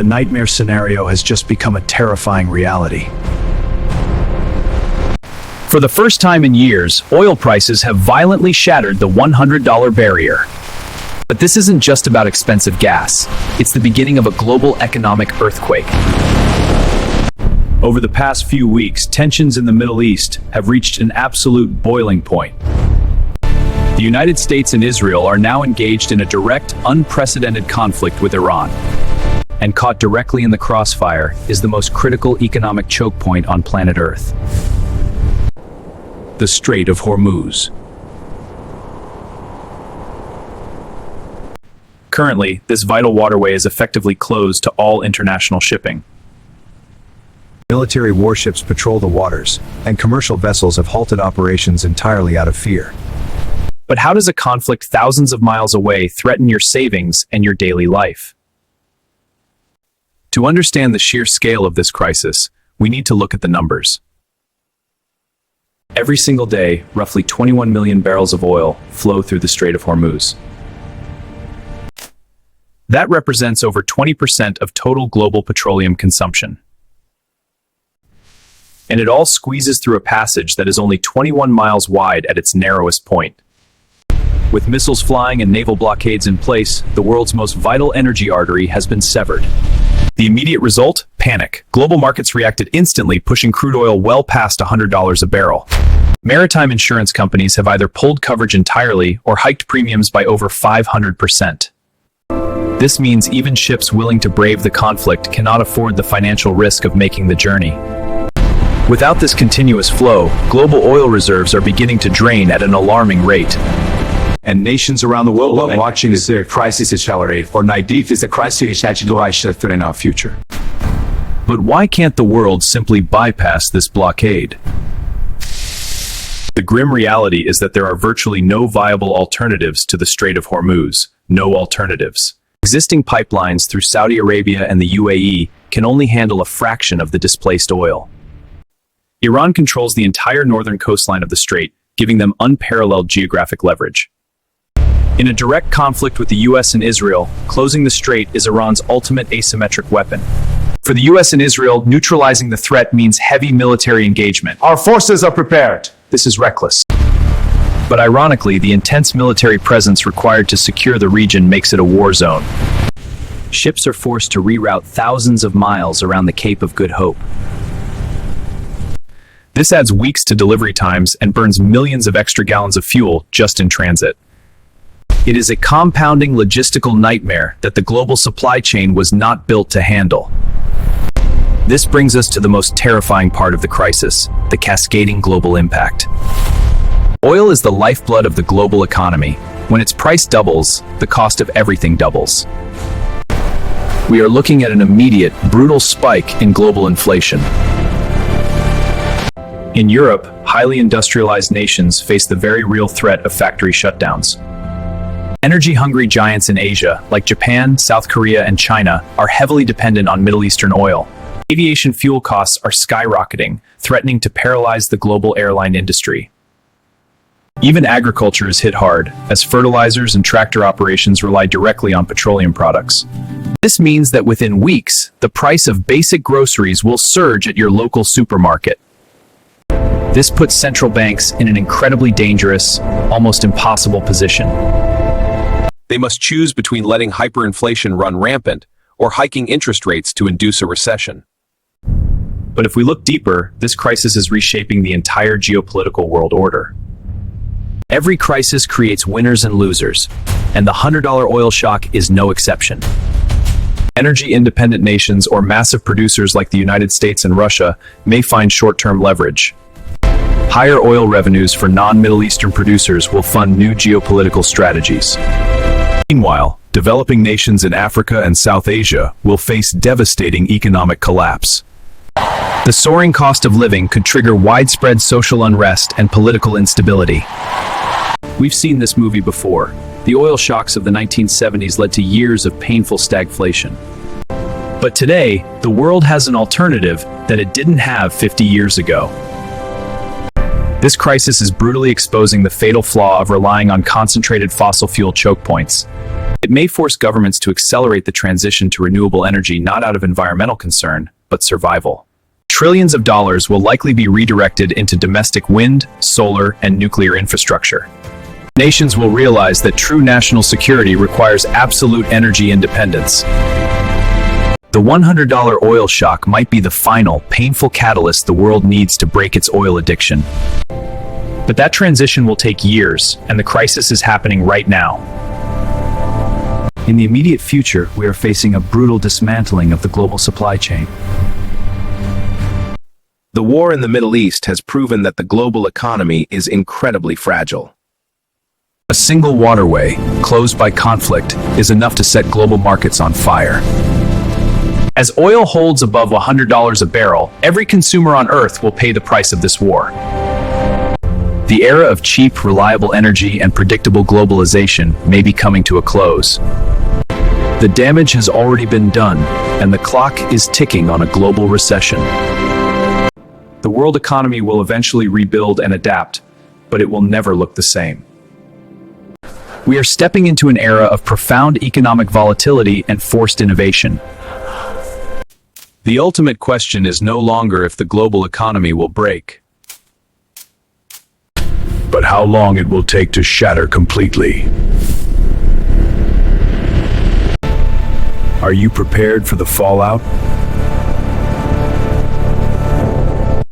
the nightmare scenario has just become a terrifying reality. For the first time in years, oil prices have violently shattered the $100 barrier. But this isn't just about expensive gas. It's the beginning of a global economic earthquake. Over the past few weeks, tensions in the Middle East have reached an absolute boiling point. The United States and Israel are now engaged in a direct, unprecedented conflict with Iran. And caught directly in the crossfire is the most critical economic choke point on planet Earth: the Strait of Hormuz. Currently, this vital waterway is effectively closed to all international shipping. Military warships patrol the waters, and commercial vessels have halted operations entirely out of fear. But how does a conflict thousands of miles away threaten your savings and your daily life? To understand the sheer scale of this crisis, we need to look at the numbers. Every single day, roughly 21 million barrels of oil flow through the Strait of Hormuz. That represents over 20% of total global petroleum consumption. And it all squeezes through a passage that is only 21 miles wide at its narrowest point. With missiles flying and naval blockades in place, the world's most vital energy artery has been severed. The immediate result? Panic. Global markets reacted instantly, pushing crude oil well past $100 a barrel. Maritime insurance companies have either pulled coverage entirely or hiked premiums by over 500%. This means even ships willing to brave the conflict cannot afford the financial risk of making the journey. Without this continuous flow, global oil reserves are beginning to drain at an alarming rate. And nations around the world are watching as their crisis accelerate, or naive is the crisis that threaten our future. But why can't the world simply bypass this blockade? The grim reality is that there are virtually no viable alternatives to the Strait of Hormuz. No alternatives. Existing pipelines through Saudi Arabia and the UAE can only handle a fraction of the displaced oil. Iran controls the entire northern coastline of the strait, giving them unparalleled geographic leverage. In a direct conflict with the US and Israel, closing the strait is Iran's ultimate asymmetric weapon. For the US and Israel, neutralizing the threat means heavy military engagement. Our forces are prepared. This is reckless. But ironically, the intense military presence required to secure the region makes it a war zone. Ships are forced to reroute thousands of miles around the Cape of Good Hope. This adds weeks to delivery times and burns millions of extra gallons of fuel just in transit. It is a compounding logistical nightmare that the global supply chain was not built to handle. This brings us to the most terrifying part of the crisis: the cascading global impact. Oil is the lifeblood of the global economy. When its price doubles, the cost of everything doubles. We are looking at an immediate, brutal spike in global inflation. In Europe, highly industrialized nations face the very real threat of factory shutdowns. Energy-hungry giants in Asia, like Japan, South Korea, and China, are heavily dependent on Middle Eastern oil. Aviation fuel costs are skyrocketing, threatening to paralyze the global airline industry. Even agriculture is hit hard, as fertilizers and tractor operations rely directly on petroleum products. This means that within weeks, the price of basic groceries will surge at your local supermarket. This puts central banks in an incredibly dangerous, almost impossible position. They must choose between letting hyperinflation run rampant or hiking interest rates to induce a recession. But if we look deeper, this crisis is reshaping the entire geopolitical world order. Every crisis creates winners and losers, and the $100 oil shock is no exception. Energy-independent nations or massive producers like the United States and Russia may find short-term leverage. Higher oil revenues for non-Middle Eastern producers will fund new geopolitical strategies. Meanwhile, developing nations in Africa and South Asia will face devastating economic collapse. The soaring cost of living could trigger widespread social unrest and political instability. We've seen this movie before. The oil shocks of the 1970s led to years of painful stagflation. But today, the world has an alternative that it didn't have 50 years ago. This crisis is brutally exposing the fatal flaw of relying on concentrated fossil fuel choke points. It may force governments to accelerate the transition to renewable energy not out of environmental concern, but survival. Trillions of dollars will likely be redirected into domestic wind, solar, and nuclear infrastructure. Nations will realize that true national security requires absolute energy independence. The $100 oil shock might be the final, painful catalyst the world needs to break its oil addiction. But that transition will take years, and the crisis is happening right now. In the immediate future, we are facing a brutal dismantling of the global supply chain. The war in the Middle East has proven that the global economy is incredibly fragile. A single waterway, closed by conflict, is enough to set global markets on fire. As oil holds above $100 a barrel, every consumer on Earth will pay the price of this war. The era of cheap, reliable energy and predictable globalization may be coming to a close. The damage has already been done, and the clock is ticking on a global recession. The world economy will eventually rebuild and adapt, but it will never look the same. We are stepping into an era of profound economic volatility and forced innovation. The ultimate question is no longer if the global economy will break, but how long it will take to shatter completely. Are you prepared for the fallout?